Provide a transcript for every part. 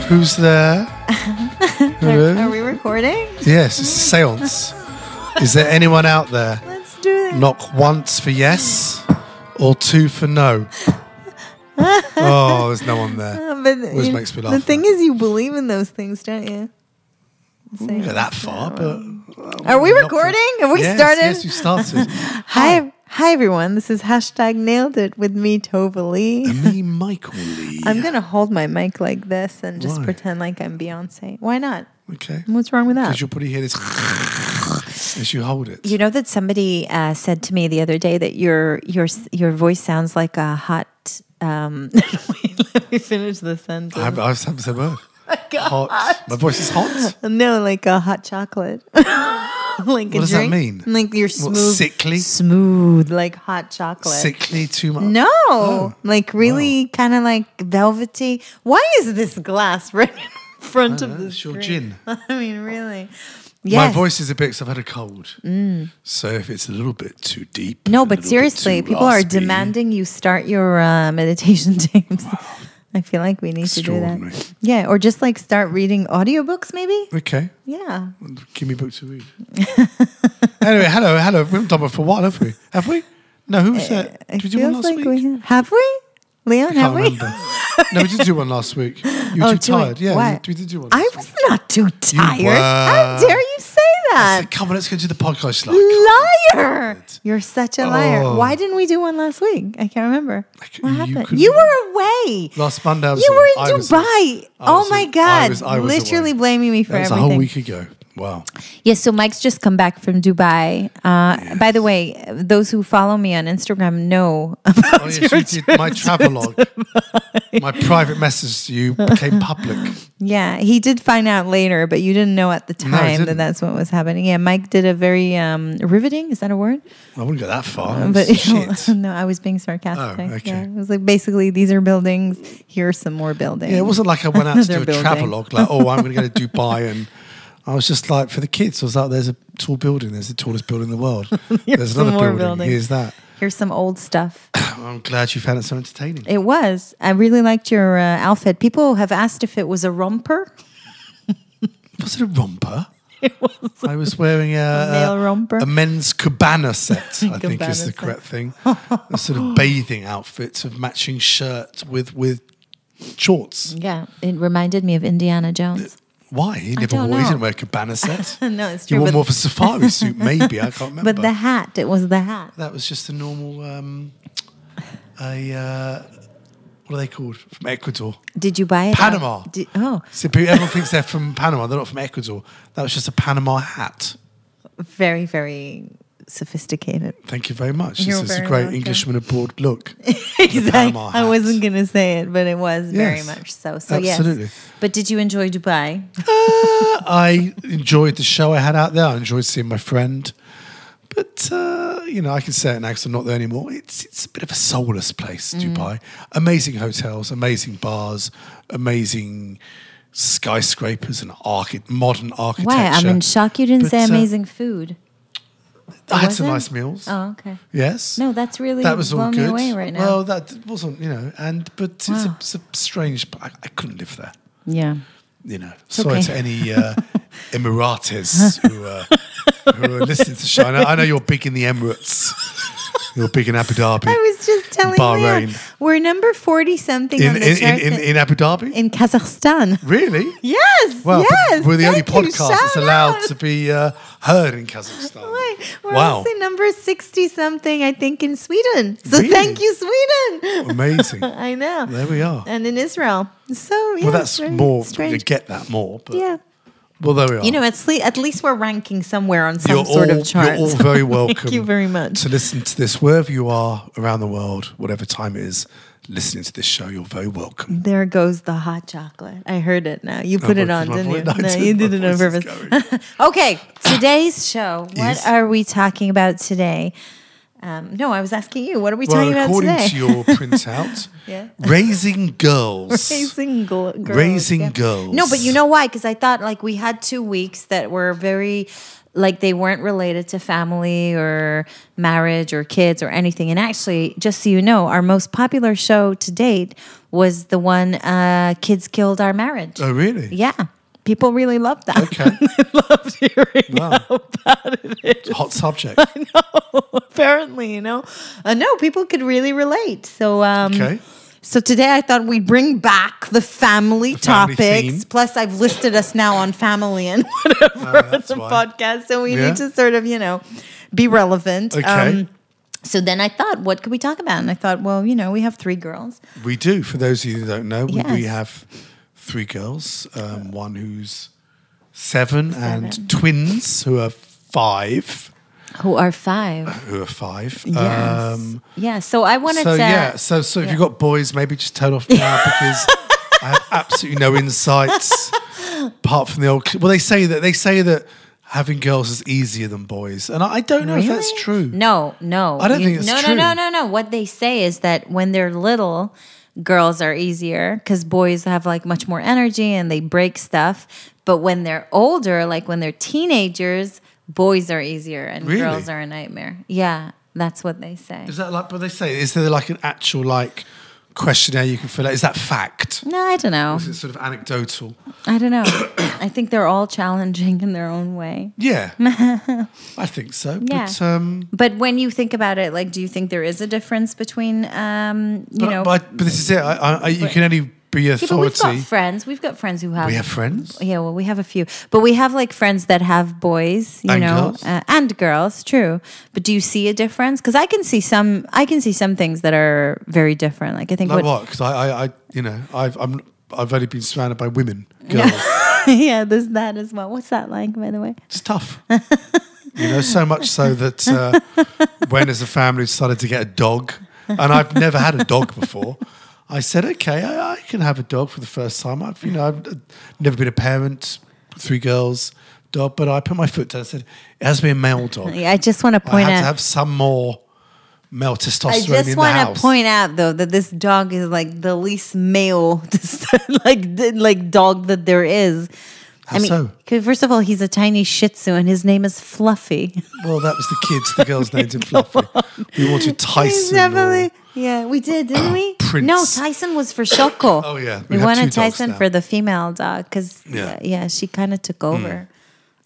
Who's there? Hello? Are we recording? Yes, it's a seance. Is there anyone out there? Let's do it. Knock once for yes or two for no. Oh, there's no one there. Always makes me laugh. The thing is, you believe in those things, don't you? Wouldn't go that far, but... Are we recording? Have we started? Yes, you started. Hi, everyone. This is #Nailed It with me, Tova Lee. And me, Michael Lee. I'm going to hold my mic like this and just Why? pretend like I'm Beyonce. Why not? Okay. What's wrong with that? Because you'll probably hear this as you hold it. You know that somebody said to me the other day that your voice sounds like a hot... wait, let me finish the sentence. I haven't said a word. Hot. My voice is hot? No, like a hot chocolate. Like what does that mean? Like you're smooth. What, sickly? Smooth, like hot chocolate. Sickly too much? No, like really kind of like velvety. Why is this glass right in front of the It's your screen? gin. I mean, really. My Yes. voice is a bit, because I've had a cold. So if it's a little bit too deep. No, a but little bit seriously, too people are raspy, demanding you start your meditation tapes. I feel like we need to do that. Extraordinary. Yeah, or just like start reading audiobooks maybe. Okay. Yeah. Give me a book to read. Anyway, hello. We haven't done one for a while, have we? Have we? No, who was that? It Did we do one feels last like week? we have we? Leon, I have can't we? remember. No, we did do one last week. You were too tired. Yeah, Why? we did do one. I last was week. not too tired. were. How dare you say I that? said, come on, let's go do the podcast. She's like, Liar! You're such a liar. Oh. Why didn't we do one last week? I can't remember. What you happened? couldn't- You were away. Last Monday, I was You away. were I in was Dubai. away. Oh my God. I was Literally away. blaming me for That was everything. a whole week ago. Wow. Yes, so Mike's just come back from Dubai. By the way, those who follow me on Instagram know about Oh, yes, you did my travelogue. My private message to you became public. Yeah, he did find out later, but you didn't know at the No, I time that didn't. that's what was happening. Yeah, Mike did a very riveting, is that a word? I wouldn't go that far. But Shit. no, I was being sarcastic. Oh, okay. Yeah, it was like basically these are buildings, here are some more buildings. Yeah, it wasn't like I went out to do Another a building. travelogue, like, oh, I'm going to go to Dubai. And I was just like, for the kids, I was like, there's a tall building. There's the tallest building in the world. There's some another more building. buildings. Here's that. Here's some old stuff. I'm glad you found it so entertaining. It was. I really liked your outfit. People have asked if it was a romper. Was it a romper? I was wearing A male romper? a men's cabana set, I think Cabana is the set. correct thing. A sort of bathing outfit of matching shirt with shorts. Yeah, it reminded me of Indiana Jones. Why? He never don't wore, he know. didn't wear a cabana set. No, it's He true. wore But, more of a safari suit, maybe. I can't remember. but the hat, it was the hat. That was just a normal, what are they called? From Ecuador. Did you buy it? Panama. Oh, So everyone thinks they're from Panama. They're not from Ecuador. That was just a Panama hat. very, very sophisticated. Thank you very much. You're This is a very great welcome. Englishman abroad look. Exactly. Panama I hat. wasn't going to say it, but it was very Yes, much so. So absolutely. yes. But did you enjoy Dubai? I enjoyed the show I had out there. I enjoyed seeing my friend. But, I can say it now because I'm not there anymore. It's a bit of a soulless place, Dubai. Amazing hotels, amazing bars, amazing skyscrapers and modern architecture. Why? I'm in shock you didn't But, say amazing food. I had some wasn't? nice meals. Oh, okay. Yes. No, that's really That was all blown me good. away right now. Well, that wasn't, but Wow. it's a strange. I couldn't live there. Yeah. Sorry okay. to any Emiratis who are listening to the show. I know you're big in the Emirates. You're big in Abu Dhabi. I was just telling Bahrain. Leah, we're number 40-something on the chart. In Abu Dhabi? in Kazakhstan. Really? Yes, Well, yes. we're the only thank you, podcast that's shout allowed out. to be heard in Kazakhstan. Wait, we're Wow. also number 60-something, I think, in Sweden. So Really? thank you, Sweden. Amazing. I know. There we are. And in Israel. So, yeah. Well, that's very more. You strange. get that more. But, Yeah. Well, there we are. At least we're ranking somewhere on some You're sort all- of chart. You're all very welcome. Thank you very much. To listen to this wherever you are around the world, whatever time it is, listening to this show, you're very welcome. There goes the hot chocolate. I heard it now. You put it on, my didn't you? voice- I No, did. you My did it on voice is purpose. Okay, today's show. What Yes. are we talking about today? No, I was asking you. What are we Well, talking about according today? to your printout, raising girls. Girls. Raising girls. No, but you know why? Because I thought like we had 2 weeks that were very, like they weren't related to family or marriage or kids or anything. And actually, just so you know, our most popular show to date was the one Kids Killed Our Marriage. Oh, really? Yeah. People really loved that. Okay. They loved hearing how bad it is. It's a hot subject. I know. Apparently, you know. No, people could really relate. So, Okay. so today I thought we'd bring back the family family topics. theme. Plus, I've listed us now on family and whatever on that's the why. podcast. So we Yeah. need to sort of, be relevant. Okay. So then I thought, what could we talk about? And I thought, well, we have 3 girls. We do. For those of you who don't know, we Yes. have 3 girls. One who's 7 and twins who are 5. Who are 5. Who are 5. Yes. So I wanted to... So if you've got boys, maybe just turn off now because I have absolutely no insights apart from the old. Well, they say that having girls is easier than boys, and I don't know if that's true. No. I don't think it's true. No. What they say is that when they're little, girls are easier because boys have like much more energy and they break stuff. But when they're older, like when they're teenagers, boys are easier and Really? girls are a nightmare. Yeah, that's what they say. Is that like what they say? Is there like an actual like questionnaire you can fill out? Is that fact? No, I don't know. Or is it sort of anecdotal? I don't know. I think they're all challenging in their own way. Yeah, I think so. Yeah. But, But when you think about it, like, do you think there is a difference between, but this is it. You can only be Yeah, but we've authority. got friends. We've got friends who have. We have friends. Yeah, well, we have a few, but we have like friends that have boys, And girls. and girls. True, but do you see a difference? Because I can see some. I can see some things that are very different. Like I think Like what? Because I've only been surrounded by women, girls. yeah, there's that as well. What's that like, by the way? It's tough. So much so that when as a family decided to get a dog, and I've never had a dog before, I said, okay, I can have a dog for the first time. I've never been a parent, 3 girls, dog, but I put my foot down and said, it has to be a male dog. Yeah, I just want to I point have out. to have some more male I testosterone in just the want house. to point out though that this dog is like the least male, like dog that there is. How so? 'Cause first of all, he's a tiny Shih Tzu, and his name is Fluffy. Well, that was the kids. The girls named him Fluffy. We wanted He's Tyson. definitely, yeah, we did, didn't we? Prince. No, Tyson was for Shoko. Oh, yeah. We We have 2 wanted dogs Tyson now. for the female dog because, Yeah. yeah, she kind of took over,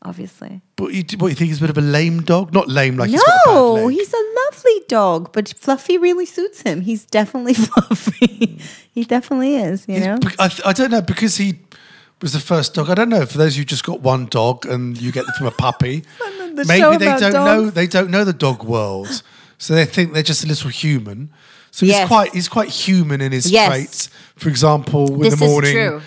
obviously. But what you think is a bit of a lame dog? Not lame like he's got a bad No, leg. he's a lovely dog, but Fluffy really suits him. He's definitely Fluffy. He definitely is, you know? I don't know, because he was the first dog. I don't know, for those who just got one dog and you get them from a puppy, The show maybe they about don't dogs. know. They don't know the dog world, so they think they're just a little human. So Yes. he's quite human in his Yes. traits. For example, in This the is morning, true.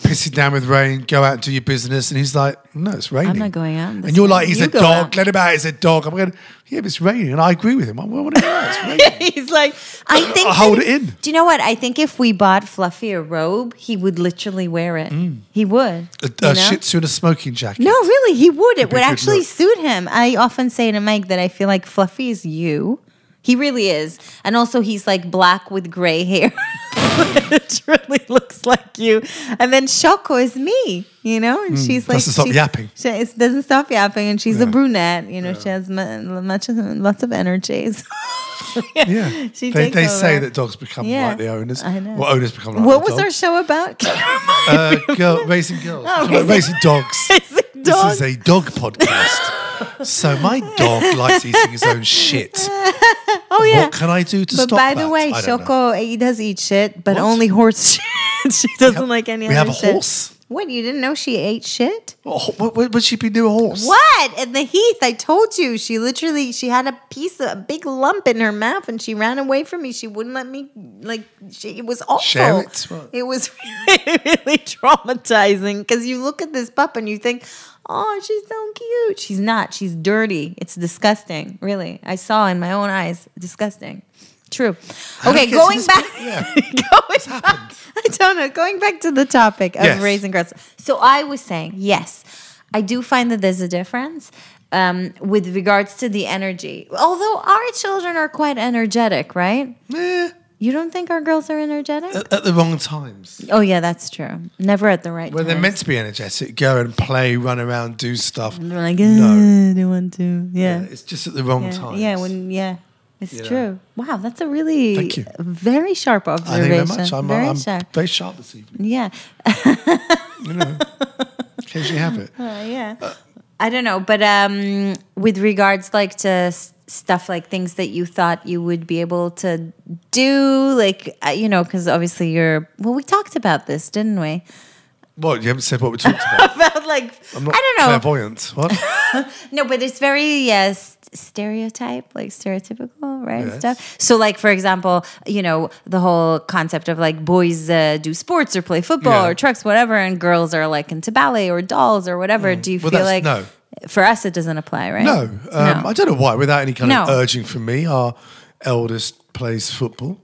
pissing down with rain, go out and do your business, and he's like, "No, it's raining. I'm not going out in the And you're sun. like, "He's You a go dog. out." Let him out. He's a dog." I'm going, "Yeah, but it's raining," and I agree with him. I want to go out. It's raining. He's like, I think. I'll hold it in. Do you know what? I think if we bought Fluffy a robe, he would literally wear it. He would. A you know? Shih Tzu and a smoking jacket. No, really, he would. It be would a good actually look. suit him. I often say to Mike that I feel like Fluffy is you. He really is. And also he's like black with gray hair. It really looks like you. And then Shoko is me, and she's like... Doesn't stop yapping. She doesn't stop yapping, and she's a brunette. She has lots of energies. Yeah, She they takes say over. that dogs become Yeah, like the owners. I know. Well, owners become like What the was our dogs. show about? Raising girls. Oh, Raising dogs. Raising This dogs. is a dog podcast. So my dog likes eating his own shit. Oh, yeah. What can I do to But stop by that? the way, I don't know. Shoko, he does eat shit, but What? only horse shit. She doesn't like any we other have a shit. horse? What, you didn't know she ate shit? What would she be doing a horse? What? In the heath, I told you. She had a big lump in her mouth, and she ran away from me. She wouldn't let me, it was awful. Share it? What? It was really, really traumatizing, because you look at this pup and you think, oh, she's so cute. She's not. She's dirty. It's disgusting, really. I saw in my own eyes. Disgusting. True. How Okay, did it get to going this back. point? Yeah. Going back. I don't know. Going back to the topic of Yes. raising girls. So I was saying, yes, I do find that there's a difference. with regards to the energy. Although our children are quite energetic, right? Eh, You don't think our girls are energetic? at the wrong times. Oh, yeah, that's true. Never at the right When time. they're meant to be energetic, go and play, run around, do stuff. They're like, No. they want to. Yeah. It's just at the wrong times. It's You know. true. Wow, that's a really Thank you. very sharp Thank you observation. very much. I'm very sharp. very sharp this evening. Yeah. You know, occasionally have it. Yeah. I don't know, but with regards like to stuff like things that you thought you would be able to do, like because obviously we talked about this, didn't we? What, you haven't said what we talked about? About like I'm not I don't know. clairvoyant. What? No, but it's very stereotype, like stereotypical, right? Yes. Stuff. So, like for example, the whole concept of like boys do sports or play football Yeah. or trucks, whatever, and girls are like into ballet or dolls or whatever. Do you Well, feel that's- like no. for us it doesn't apply, right? No. I don't know why. Without any kind of No. urging from me, our eldest plays football,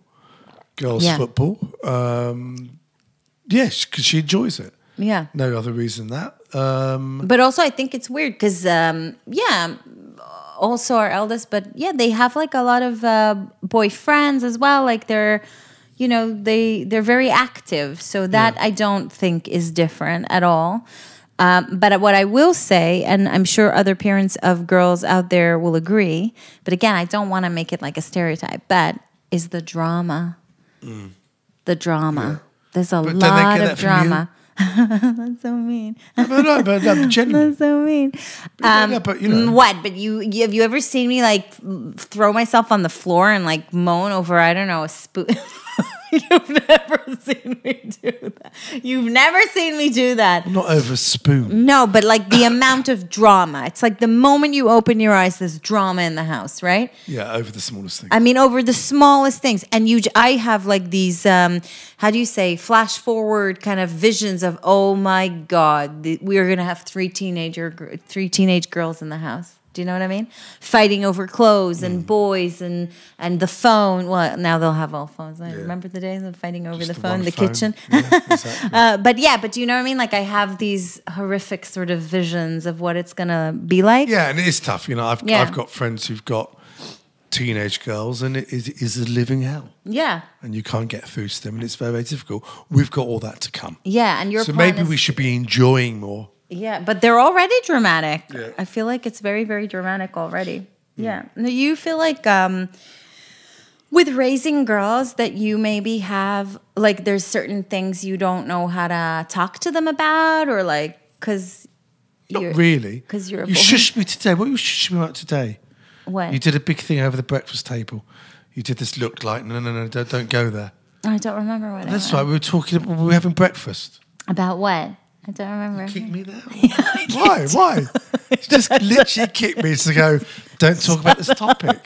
girls Yeah. football. Yes, because she enjoys it. Yeah. No other reason than that. But also, I think it's weird because, also our eldest, but they have like a lot of boyfriends as well. Like they're very active. So that I don't think is different at all. But what I will say, and I'm sure other parents of girls out there will agree, but again, I don't want to make it like a stereotype, but is the drama. The drama. Yeah. There's a But don't they lot get of that from you? drama. That's so mean. but genuinely. That's so mean. But What? But have you ever seen me like throw myself on the floor and like moan over, I don't know, a spoon? You've never seen me do that. You've never seen me do that. Not over a spoon. No, but like the amount of drama. It's like the moment you open your eyes, there's drama in the house, right? Yeah, over the smallest thing. I mean, over the smallest things. And I have like these, how do you say, flash forward kind of visions of, oh my God, we are going to have three teenage girls in the house. Do you know what I mean? Fighting over clothes and boys and the phone. Well, now they'll have all phones. I remember the days of fighting over Just the phone, one the phone. kitchen. Yeah, exactly. But do you know what I mean? Like I have these horrific sort of visions of what it's going to be like. Yeah, and it is tough. I've got friends who've got teenage girls, and it is a living hell. Yeah. And you can't get through to them, and it's very, very difficult. We've got all that to come. Yeah, and your So plan maybe is- we should be enjoying more. Yeah, but they're already dramatic. Yeah. I feel like it's very, very dramatic already. Yeah. Now, you feel like with raising girls that you maybe have, like there's certain things you don't know how to talk to them about or like, because Not really. 'cause you're a You boy. shushed me today. What were you shushing me about today? What? You did a big thing over the breakfast table. You did this look like, no, don't go there. I don't remember what That's I right. We were having breakfast. About what? I don't remember. Kick me now. Why? You just literally kicked me to go, don't talk about this topic.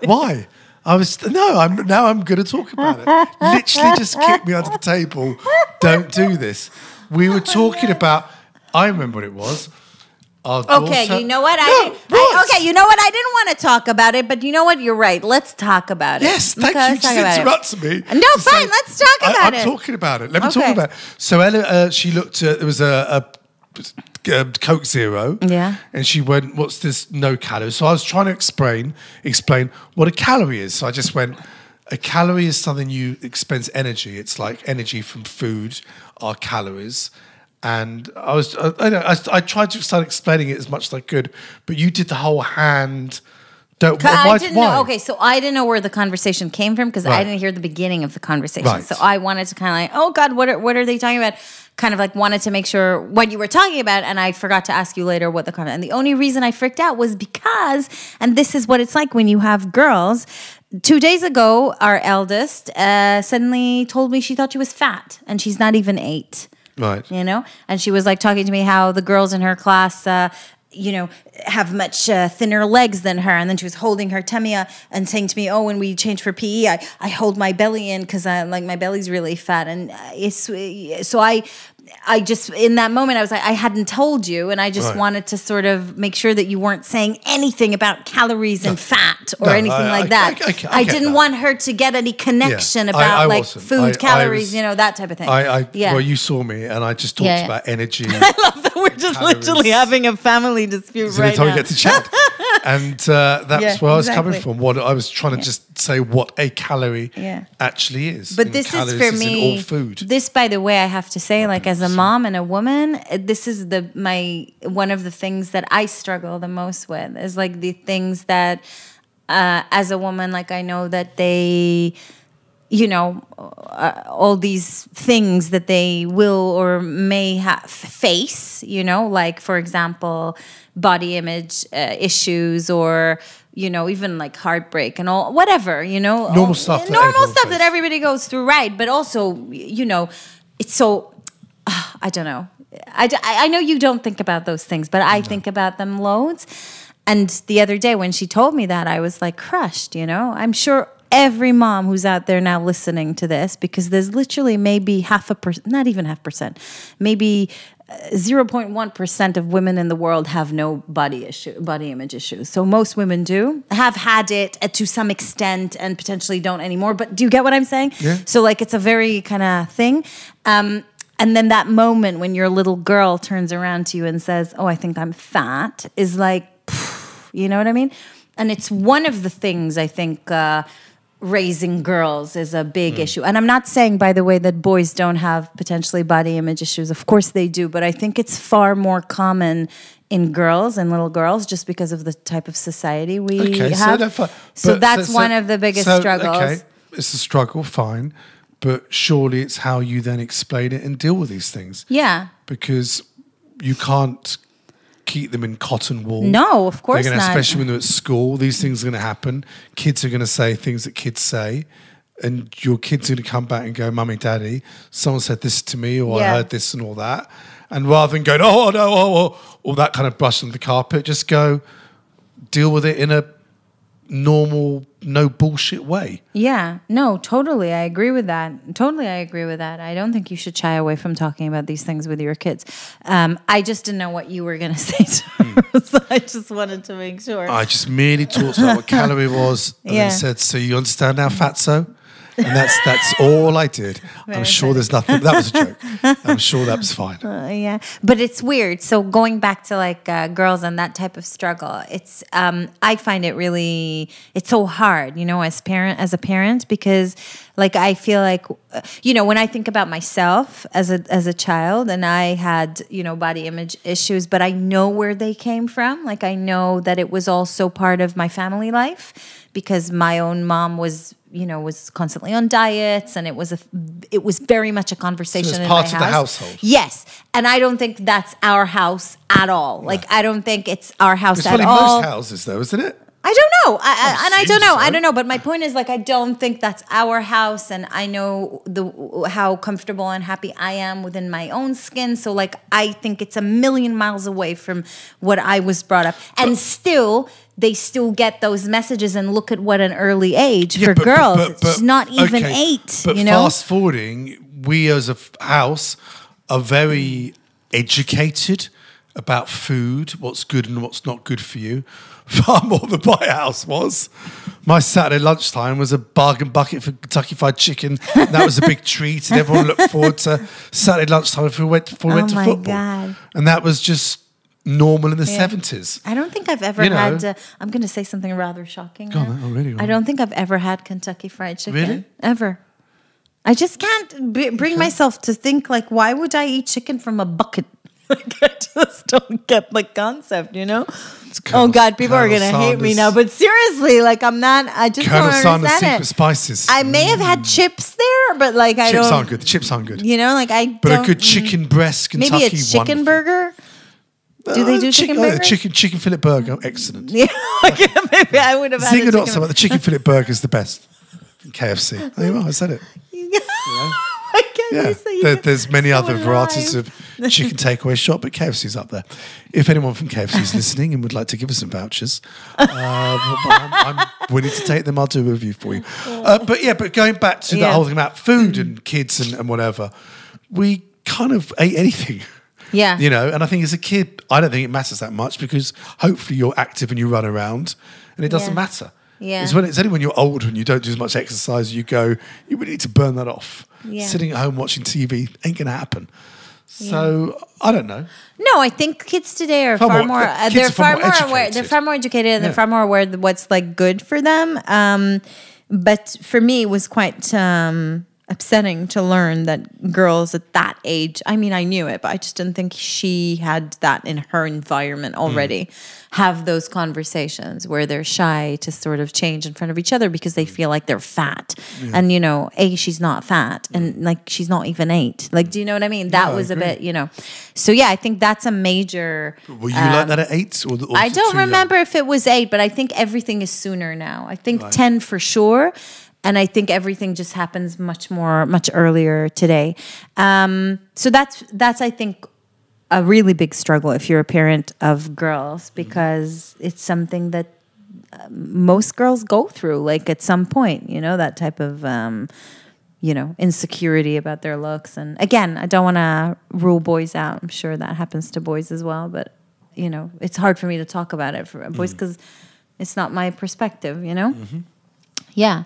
Why? I'm going to talk about it. Literally just kicked me under the table. Don't do this. We were talking about, I remember what it was. Our Okay, daughter- you know what? what? Okay, you know what? I didn't want to talk about it, but you know what? You're right. Let's talk about it. Yes, thank Okay, you. let's talk Just about it. interrupted me. No, to fine. Let's talk about it. I'm talking about it. Let me Okay. talk about it. So Ella, she looked at, there was a Coke Zero. Yeah. And she went, what's this no calories? So I was trying to explain what a calorie is. So I just went, a calorie is something you expends energy. It's like energy from food are calories. And I tried to start explaining it as much as I could, but you did the whole hand. I didn't know. Okay, so I didn't know where the conversation came from because I Right. didn't hear the beginning of the conversation. Right. So I wanted to kind of like, oh God, what are they talking about? Kind of like wanted to make sure what you were talking about, and I forgot to ask you later what the conversation. And the only reason I freaked out was because, and this is what it's like when you have girls. 2 days ago, our eldest suddenly told me she thought she was fat, and she's not even 8. Right. You know, and she was like talking to me how the girls in her class, have much thinner legs than her. And then she was holding her tummy and saying to me, oh, when we change for PE, I hold my belly in because like my belly's really fat. And I just, in that moment, I was like, I hadn't told you, and I just Right. wanted to sort of make sure that you weren't saying anything about calories and fat or anything like that. I I get didn't that. want her to get any connection I about like wasn't. food, I calories, was- you know, that type of thing. Well, you saw me, and I just talked Yeah, yeah. about energy. I love that we're just calories. literally having a family dispute So right until now. we get to chat. And that's Yeah, where I was coming exactly. from. What I was trying to just say what a calorie Yeah. actually is. But And this is calories for in me. all food. This, by the way, I have to say, like as a mom and a woman, this is one of the things that I struggle the most with is like the things that, as a woman, like I know that they, you know, all these things that they will or may face, you know, like for example, body image issues or, you know, even like heartbreak and all, whatever, you know. Normal stuff that Normal everyone stuff that faces. everybody goes through, right. But also, you know, it's so, I don't know. I know you don't think about those things, but I think about them loads. And the other day when she told me that, I was like crushed, you know. I'm sure every mom who's out there now listening to this, because there's literally maybe 0.5%, not even 0.5%, maybe 0.1% of women in the world have no body image issues. So most women have had it to some extent and potentially don't anymore. But do you get what I'm saying? Yeah. So like it's a very kind of thing. And then that moment when your little girl turns around to you and says, "Oh, I think I'm fat," is like, you know what I mean? And it's one of the things I think raising girls is a big issue. And I'm not saying, by the way, that boys don't have potentially body image issues. Of course they do. But I think it's far more common in girls and little girls just because of the type of society we have. So that's one of the biggest struggles. Okay, it's a struggle, fine. But surely it's how you then explain it and deal with these things. Yeah. Because you can't keep them in cotton wool. No, of course They're gonna, not. especially when they're at school, these things are going to happen. Kids are going to say things that kids say. And your kids are going to come back and go, "Mummy, Daddy, someone said this to me," or "I heard this," and all that. And rather than going, "Oh, no, all that kind of brush on the carpet," just go deal with it in a normal, no bullshit way. Yeah, no, totally. I agree with that. I don't think you should shy away from talking about these things with your kids. I just didn't know what you were going to say to her, so I just wanted to make sure. I just merely talked about what calorie was and then said, "So you understand now, fatso?" And that's all I did. I'm sure there's nothing. That was a joke. I'm sure that was fine. Yeah, but it's weird. So going back to like girls and that type of struggle, it's I find it really, it's so hard, you know, as a parent, because like I feel like, you know, when I think about myself as a child, and I had, you know, body image issues, but I know where they came from. Like I know that it was also part of my family life because my own mom was, you know, was constantly on diets, and it was very much a conversation So it's in part my of house. the household. Yes, and I don't think that's our house at all. Like I don't think it's our house It's at probably all. most houses, though, isn't it? I don't know. I don't know. so. I don't know. But my point is, like, I don't think that's our house, and I know how comfortable and happy I am within my own skin. So, like, I think it's a million miles away from what I was brought up, and still. They still get those messages, and look at what an early age for girls. It's not even 8. But you know, fast forwarding, we as a house are very educated about food, what's good and what's not good for you, far more than my house was. My Saturday lunchtime was a bargain bucket for Kentucky Fried Chicken. And that was a big treat, and everyone looked forward to Saturday lunchtime if we went to football. God. And that was just normal in the 70s. I don't think I've ever had. I'm going to say something rather shocking. Go on, really? I don't think I've ever had Kentucky Fried Chicken. Really? Ever. I just can't bring myself to think like, why would I eat chicken from a bucket? Like, I just don't get the concept, you know? Oh God, people are going to hate me now. But seriously, like I'm not. I just don't understand Secret it. Spices. I may have had chips there, but like I don't. Chips aren't good. The chips aren't good. You know, like I. But don't, a good chicken breast, Kentucky, maybe a chicken wonderful. burger. Do they do chicken burgers? Chicken fillet burger, excellent. Yeah, maybe I would have had. Zing or not, but the chicken fillet burger is the best. From KFC. There you are, I said it. There's many other varieties of chicken takeaway shop, but KFC's up there. If anyone from KFC is listening and would like to give us some vouchers, I'm willing to take them. I'll do a review for you. But going back to the whole thing about food and kids and whatever, we kind of ate anything. Yeah. You know, and I think as a kid, I don't think it matters that much because hopefully you're active and you run around and it doesn't matter. Yeah. It's only when you're older and you don't do as much exercise, you go, you really need to burn that off. Yeah. Sitting at home watching TV ain't going to happen. So I don't know. No, I think kids today are far more. They're far more aware. They're far more educated, and they're far more aware of what's like good for them. But for me, it was quite upsetting to learn that girls at that age. I mean, I knew it, but I just didn't think she had that in her environment already. Have those conversations where they're shy to sort of change in front of each other because they feel like they're fat. And, you know, she's not fat and like she's not even 8. Like, do you know what I mean? That was a bit, you know. So, yeah, I think that's a major... Were you like that at 8? Or I don't remember if it was 8, but I think everything is sooner now. I think 10 for sure. And I think everything just happens much earlier today. So that's I think, a really big struggle if you're a parent of girls because it's something that most girls go through, like at some point, you know, that type of, you know, insecurity about their looks. And again, I don't want to rule boys out. I'm sure that happens to boys as well. But, you know, it's hard for me to talk about it for boys because it's not my perspective, you know? Yeah.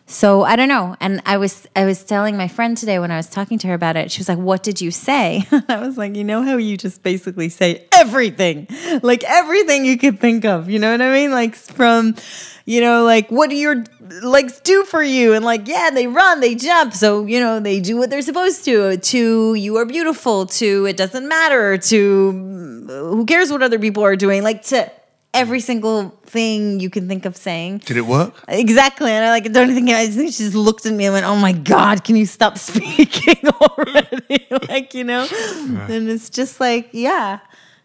So I don't know. And I was telling my friend today when I was talking to her about it, she was like, what did you say? I was like, you know how you just basically say everything, like everything you could think of, you know what I mean? Like from, you know, like what do your legs do for you? And like, yeah, they run, they jump. So, you know, they do what they're supposed to you are beautiful, to it doesn't matter, to who cares what other people are doing, like to every single thing you can think of saying. Did it work? Exactly. And I think she just looked at me and went, oh my God, can you stop speaking already? Like, you know, and it's just like, yeah,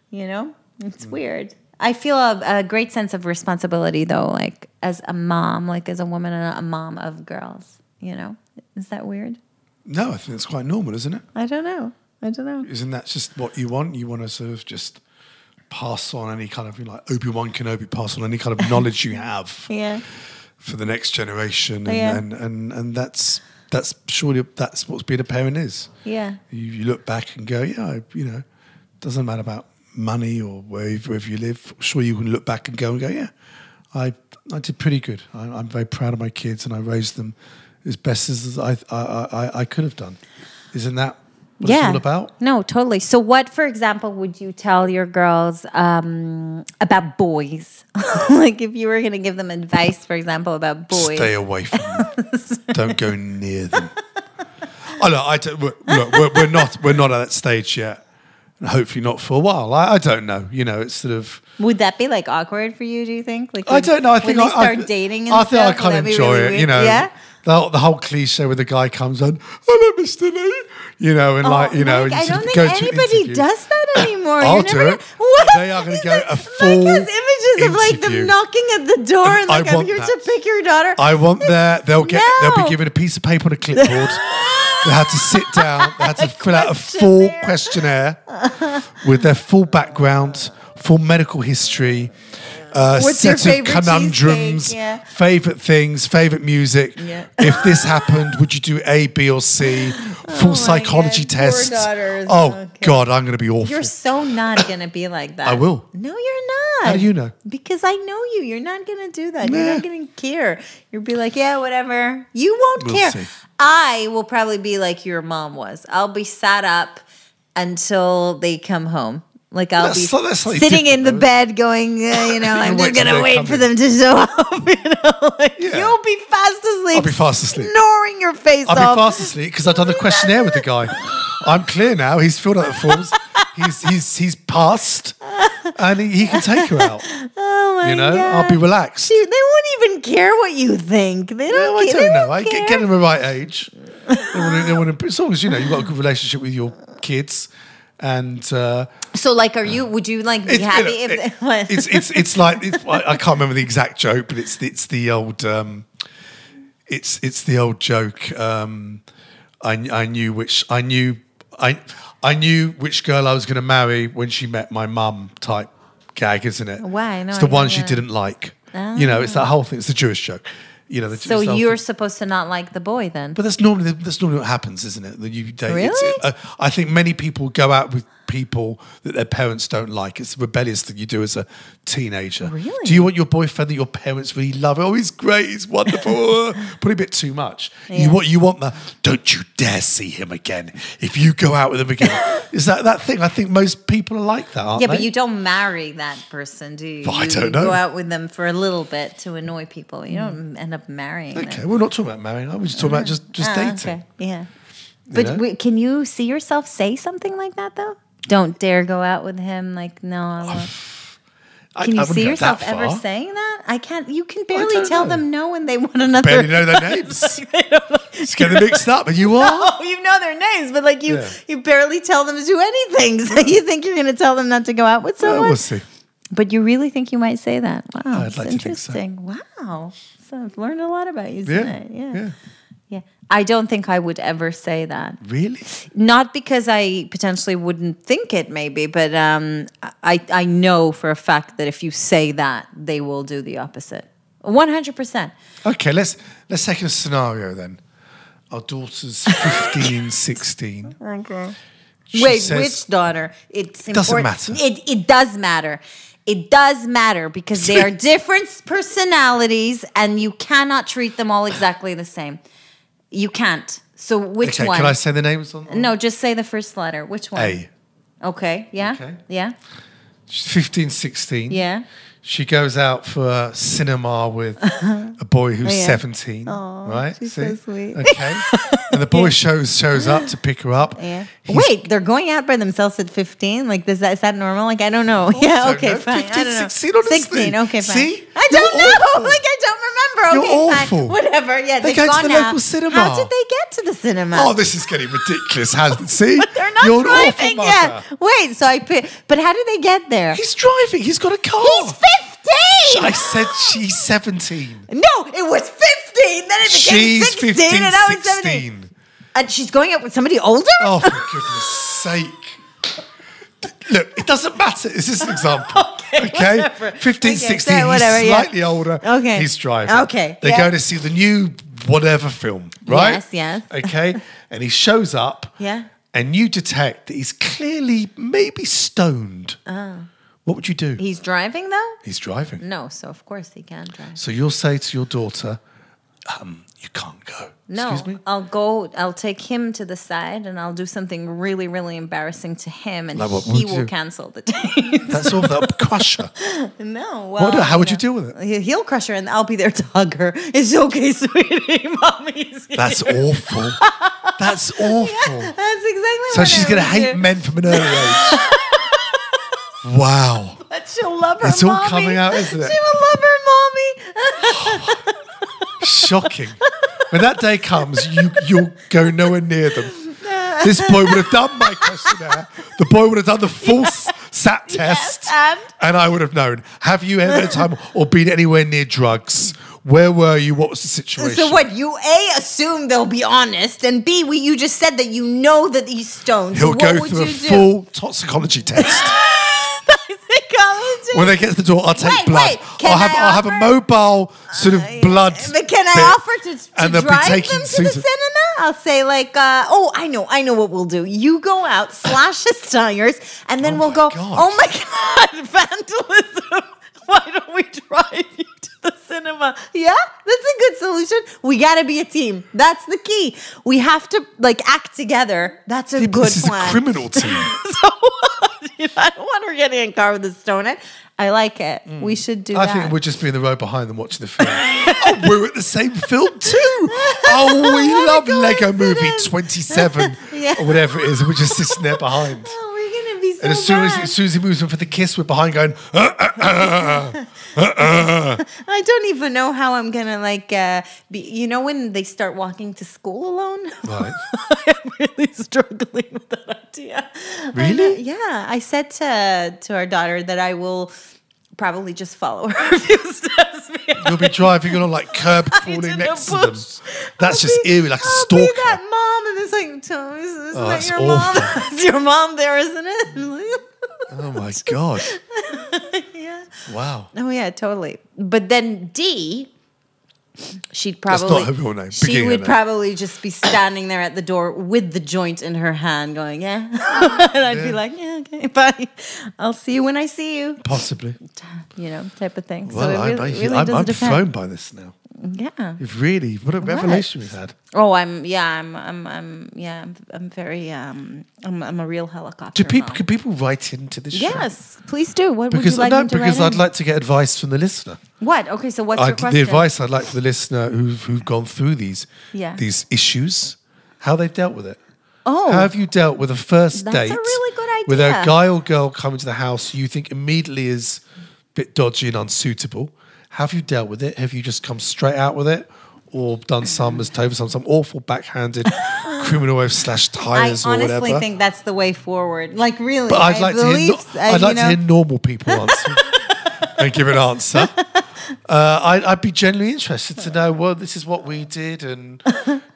you know, it's weird. I feel a great sense of responsibility though, like as a mom, like as a woman and a mom of girls, you know, is that weird? No, I think it's quite normal, isn't it? I don't know. Isn't that just what you want? You want to sort of just pass on any kind of, you know, like Obi-Wan Kenobi, pass on any kind of knowledge you have for the next generation. And that's surely that's what being a parent is. Yeah. You look back and go, yeah, you know, doesn't matter about money or wherever you live. Sure, you can look back and go, yeah, I did pretty good. I'm very proud of my kids and I raised them as best as I could have done. Isn't that what it's all about? No, totally. So what, for example, would you tell your girls about boys? Like if you were going to give them advice, for example, about boys. Stay away from them. Don't go near them. We're not at that stage yet. And hopefully not for a while. I don't know. You know, it's sort of... Would that be like awkward for you, do you think? Like I don't know. I think when they start dating and I think stuff, I kind of enjoy really it, you know. Yeah? The whole cliche where the guy comes on, hello, Mr. Lee. You know, and like, you know. I don't think anybody does that anymore. I'll do it. They are going to go a full images interview. Of like them knocking at the door and like, I'm here to pick your daughter. I want that. They'll be given a piece of paper and a clipboard. They had to sit down. They had to fill out a full questionnaire with their full background, full medical history, set of conundrums, favorite things, favorite music. Yeah. If this happened, would you do A, B, or C? Full psychology test. Oh God, I'm going to be awful. You're so not going to be like that. I will. No, you're not. How do you know? Because I know you. You're not going to do that. Nah. You're not going to care. You'll be like, yeah, whatever. You won't care. See. I will probably be like your mom was. I'll be sat up until they come home. Like I'll be sitting in the bed going, you know, I'm just going to wait for them to show up. You know, like you'll be fast asleep. I'll be fast asleep. Snoring your face off. I'll be fast asleep because I've done the questionnaire with the guy. I'm clear now. He's filled out the forms. He's passed and he can take her out. Oh my God. I'll be relaxed. Dude, they won't even care what you think. They don't I don't know. I get them the right age. They want to, as long as, you know, you've got a good relationship with your kids. And so, like, would you like be happy if it's like I can't remember the exact joke, but it's the old it's the old joke. I knew which girl I was going to marry when she met my mum type gag, isn't it? Why? No, it's the one she didn't like. Oh. You know, it's that whole thing. It's the Jewish joke. You know, So you're supposed to not like the boy then? But that's normally what happens, isn't it? That you date. Really? I think many people go out with people that their parents don't like. It's a rebellious thing you do as a teenager. Really? Do you want your boyfriend that your parents really love? Oh, he's great. He's wonderful. Probably a bit too much. Yeah. You want the don't you dare see him again. If you go out with him again, is that thing? I think most people are like that, aren't Yeah, they? but you don't marry that person, do you? Well, I You don't know. go out with them for a little bit to annoy people. You don't end up marrying them. Okay, we're not talking about marrying. We're just talking about just dating. Okay. Yeah. You But know? can you see yourself say something like that though? Don't dare go out with him. Like, no, I won't. Can you wouldn't see go yourself that ever far. saying that? I can't. You can I barely don't tell know. them no when they want another. Barely know their names. Just get them mixed up, and you are. Oh, you know their names, but like Yeah. you barely tell them to do anything. So you think you're going to tell them not to go out with someone? We'll see. But you really think you might say that? Wow, I'd it's like to think so. interesting. Wow, so I've learned a lot about you Yeah. tonight. Yeah. Yeah. I don't think I would ever say that. Really? Not because I potentially wouldn't think it, maybe, but I know for a fact that if you say that, they will do the opposite. 100%. Okay, let's take a scenario then. Our daughter's 15, 16. Okay. She Wait, says- which daughter? It's Doesn't important. matter. It does matter. It does matter because they are different personalities and you cannot treat them all exactly the same. You can't. So which Okay, one? can I say the names on? No, just say the first letter. Which one? A. Okay. Yeah. Okay. Yeah. She's 15, 16. Yeah. She goes out for a cinema with a boy who's Yeah. 17. Right? she's so sweet. Okay. And the boy shows up to pick her up. Yeah. He's- Wait, they're going out by themselves at 15? Like, is that normal? Like, I don't know. I Yeah, don't okay, know. fine. 15, I don't know. 16, honestly. 16, okay, fine. See? I don't You're know. awful. Like, I don't remember. You're Okay, awful. fine. Whatever. Yeah, They they've go to gone the out. local cinema. How did they get to the cinema? Oh, this is getting ridiculous, hasn't it? See? They're not You're an awful driving mother. yet. Wait, so but how did they get there? He's driving. He's got a car. He's 15! I said she's 17. No, it was 15. Then it became She's 16 15, and now it's 17. 16. And she's going out with somebody older? Oh, for goodness sake. Look, it doesn't matter. It's just an example. Okay, whatever. 15, Okay, 16, so whatever, he's yeah. slightly older. Okay. He's driving. Okay, They're yeah. going to see the new whatever film, right? Yes, yes. Okay. And he shows up. Yeah. And you detect that he's clearly maybe stoned. What would you do? He's driving though? He's driving. No, so of course he can drive. So you'll say to your daughter, you can't go. No, Excuse me? I'll take him to the side and I'll do something really, really embarrassing to him and Like what he would you will do? cancel the date. That's all that crusher. No, well, How would you deal with it? He'll crush her and I'll be there to hug her. It's okay, sweetie. Mommy's here. That's awful. That's awful. That's exactly So what she's I going to would hate do. men from an early age. Wow. But she'll love her It's mommy. all coming out, isn't it? She will love her mommy. Shocking. When that day comes, you'll go nowhere near them. This boy would have done my questionnaire. The boy would have done the full SAT test. and? I would have known. Have you ever had time or been anywhere near drugs? Where were you? What was the situation? So what? You A, assume they'll be honest, and B, you just said that you know that he's stoned. He'll so go what would through a you do? full toxicology test. Toxicology? When they get to the door, I'll take Wait, blood. wait, can I'll have a offer- mobile sort of blood. But can I bit, offer to and they'll be drive taking them to the Susan. cinema? I'll say like, I know what we'll do. You go out, slash his tires, and then Oh we'll my go, God. oh my God, vandalism. Why don't we drive you to the cinema? Yeah, that's a good solution. We got to be a team. That's the key. We have to act together. That's a good This is plan. a criminal team. So what? I don't want her getting in a car with a stone it. I like it. We should do I that. think we'll just be in the row behind them watching the film. Oh, we're at the same film too. Oh, we love Lego Movie coincidence. 27 Yeah. or whatever it is. And we're just sitting there behind. Oh, we're going to be so And as soon bad. as he moves in for the kiss, we're behind going, I don't even know how I'm gonna be. You know when they start walking to school alone? right. I'm really struggling with that idea. Really? Yeah. I said to our daughter that I will probably just follow her a few steps behind. You'll be driving along like curb crawling the next to them. bush. That's just eerie, like a I'll stalker. be that mom, and it's like, Tom, isn't that that's your mom? awful. It's your mom there, isn't it? I'm like, Oh my God. yeah. Wow. Oh yeah, totally. But then D, she'd That's probably not her real name. she Beginning would her name. probably just be standing there at the door with the joint in her hand, going, "Yeah," and I'd be like, "Yeah, okay, bye. I'll see you when I see you." Possibly. Type of thing. Well, so it really I'm does depend. thrown by this now. Yeah. You've really, what a revelation we've had. Oh, I'm very I'm a real helicopter. Can people write into this show? Yes, please do. What Because would you like me to because write I'd in? like to get advice from the listener. What? Okay, so what's your question? The advice I'd like for the listener who've gone through these issues, how they've dealt with it. Oh, how have you dealt with a first that's date? a really good idea. With a guy or girl coming to the house you think immediately is a bit dodgy and unsuitable. How have you dealt with it? Have you just come straight out with it? Or done some, as Tova, some awful backhanded criminal wave / tires or whatever? I honestly think that's the way forward. Like, really. But I'd like to hear normal people answer and give an answer. I'd be genuinely interested to know, well, this is what we did, and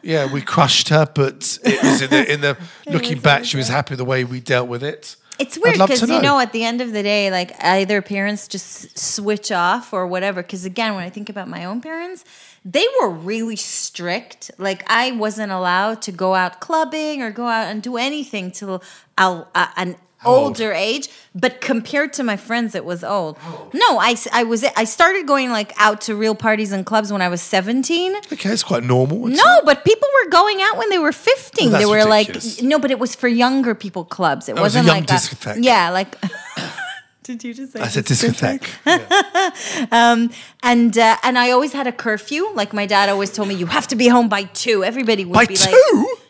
yeah, we crushed her, but it was in the looking back, she was happy the way we dealt with it. It's weird because, at the end of the day, like, either parents just switch off or whatever. Because, again, when I think about my own parents, they were really strict. Like, I wasn't allowed to go out clubbing or go out and do anything till an older age. But compared to my friends, it was old. No, I started going, like, out to real parties and clubs when I was 17. Okay, it's quite normal. No, but people were going out when they were 15. Well, they were ridiculous. No, but it was for younger people clubs. It wasn't was a young like discotheque. Yeah, like. Did you just say? I said discotheque. And I always had a curfew. Like, my dad always told me, you have to be home by 2. Everybody would By be 2? like,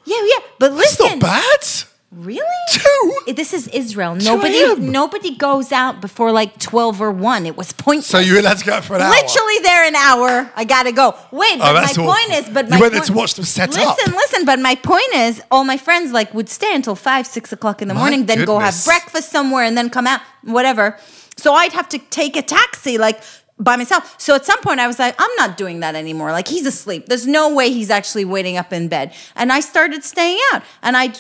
yeah. But That's listen, not bad. really? 2? This is Israel. 2 a.m. Nobody goes out before like 12 or 1. It was pointless. So you were allowed to go out for an hour? Literally there an hour. I gotta go. Wait, but my point is, you went there to watch them set up. Listen. But my point is, all my friends like would stay until 5, 6 o'clock in the morning, then go have breakfast somewhere, and then come out, whatever. So I'd have to take a taxi, like, by myself. So at some point I was like, I'm not doing that anymore. Like, he's asleep. There's no way he's actually waiting up in bed. And I started staying out. And I'd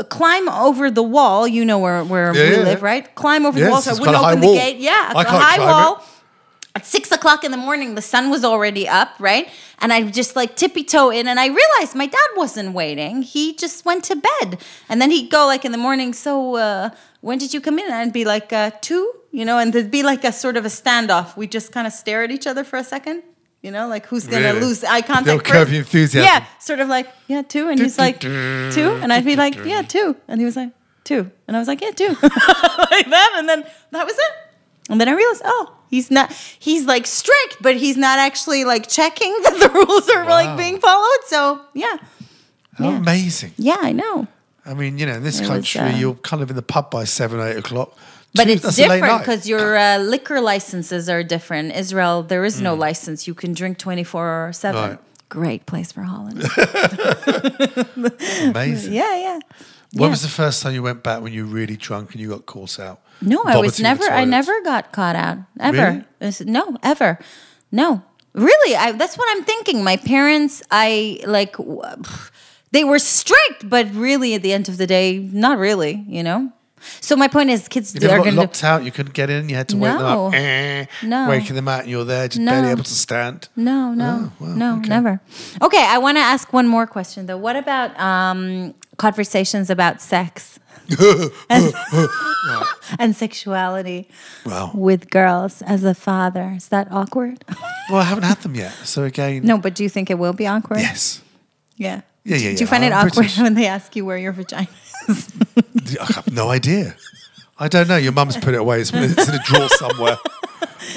climb over the wall. You know where we live, right? Climb over the wall so I wouldn't open the gate. Yeah, a high wall. At 6 o'clock in the morning, the sun was already up, right? And I just like tippy-toe in, and I realized my dad wasn't waiting. He just went to bed. And then he'd go like in the morning, so when did you come in? And I'd be like, 2, and there'd be like a sort of a standoff. We'd just kind of stare at each other for a second, like who's going to lose eye contact They'll curb your enthusiasm. Yeah, sort of like, yeah, 2. And he's like, 2. And I'd be like, yeah, 2. And he was like, 2. And I was like, yeah, 2. Like that. And then that was it. And then I realized, he's like strict, but he's not actually like checking that the rules are like being followed. So, yeah. How amazing. Yeah, I know. I mean, in this country, you're kind of in the pub by 7, 8 o'clock. But it's different because your liquor licenses are different. Israel, there is no license. You can drink 24/7. Right. Great place for holiday. Amazing. Yeah. When was the first time you went back when you were really drunk and you got caught out? No, I never got caught out. Ever. Really? No, ever. No. Really, that's what I'm thinking. My parents, they were strict, but really at the end of the day, not really, So my point is, kids are going to get locked out. You couldn't get in. You had to wake them up. No. Waking them out, and you're there, just barely able to stand. No, okay. Never. Okay, I want to ask one more question though. What about conversations about sex and sexuality with girls as a father? Is that awkward? Well, I haven't had them yet. So again, no. But do you think it will be awkward? Yes. Yeah. Yeah. Do you find it awkward when they ask you where your vagina is? I have no idea. I don't know. Your mum's put it away. It's in a drawer somewhere.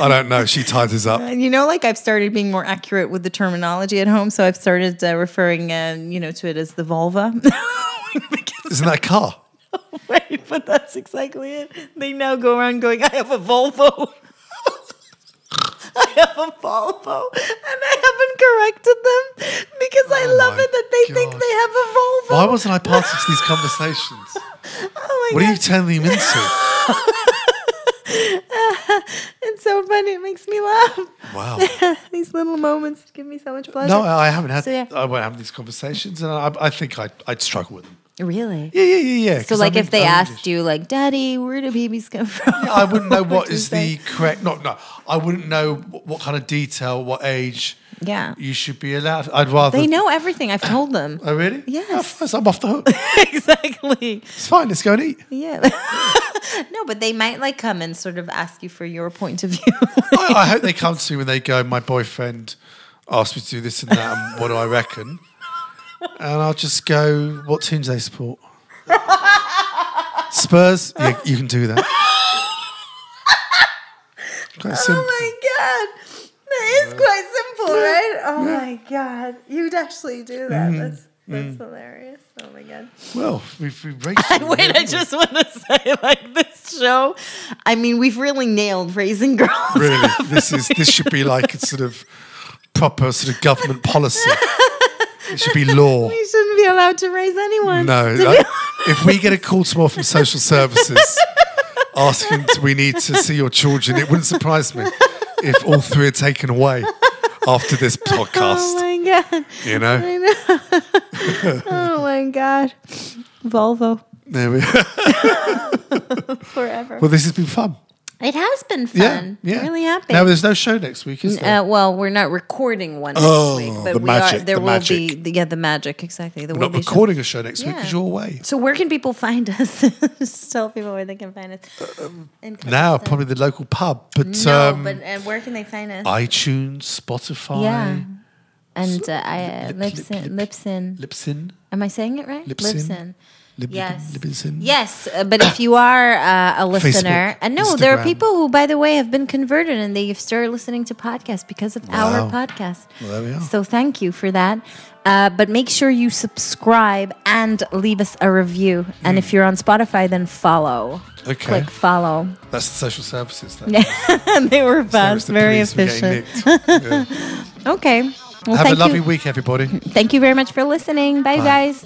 I don't know. She ties us up. I've started being more accurate with the terminology at home. So I've started referring, to it as the vulva. Isn't that a car? Right, but that's exactly it. They now go around going, I have a Volvo. I have a Volvo. And I haven't corrected them because I love it that they think they have a Volvo. Why wasn't I part of these conversations? What are you turning them into? It's so funny. It makes me laugh. Wow. These little moments give me so much pleasure. No, I haven't had. So, I won't have these conversations, and I think I'd struggle with them. Really? Yeah. So, like, if they asked you, like, Daddy, where do babies come from? Yeah, I wouldn't know what is the correct. I wouldn't know what kind of detail, what age. Yeah. You should be allowed. I'd rather. They know everything. I've told them. Oh, really? Yes. Oh, I'm off the hook. Exactly. It's fine. Let's go and eat. Yeah. No, but they might like come and sort of ask you for your point of view. I hope they come to me when they go, my boyfriend asked me to do this and that, and what do I reckon? And I'll just go, what team do they support? Spurs? Yeah, you can do that. Quite simple. Oh my God. That is quite simple, right? Oh my God. You'd actually do that. That's hilarious. Oh my God. Well, we've raced. Wait, I just want to say, like, this show, I mean, we've really nailed raising girls. Really, this should be like a sort of proper sort of government policy. It should be law. We shouldn't be allowed to raise anyone. No, if we get a call tomorrow from social services asking we need to see your children, it wouldn't surprise me if all three are taken away after this podcast. Oh my God. You know? I know. Oh my God. Volvo. There we are. Forever. Well, this has been fun. It has been fun. Yeah. Really happy. Now, there's no show next week, is there? Well, we're not recording one next week, but the magic, there the will magic. be the magic, exactly. There We're will not be recording a show next week Yeah. because you're away. So where can people find us? Just tell people where they can find us. Now, probably the local pub, but No, but where can they find us? iTunes, Spotify. Yeah. And Libsyn. Libsyn. Am I saying it right? Libsyn. Yes. Libsyn. Yes, but if you are a listener, Facebook, and no, there are Instagram. people who, by the way, have been converted and they've started listening to podcasts because of our podcast. Well, there we are. So thank you for that. But make sure you subscribe and leave us a review. And if you're on Spotify, then follow. Okay. Click follow. That's the social services. Then. And they were So fast, it's the very police were getting efficient. nicked. Yeah. Okay. Well, Have a thank lovely you. week, everybody. Thank you very much for listening. Bye. guys.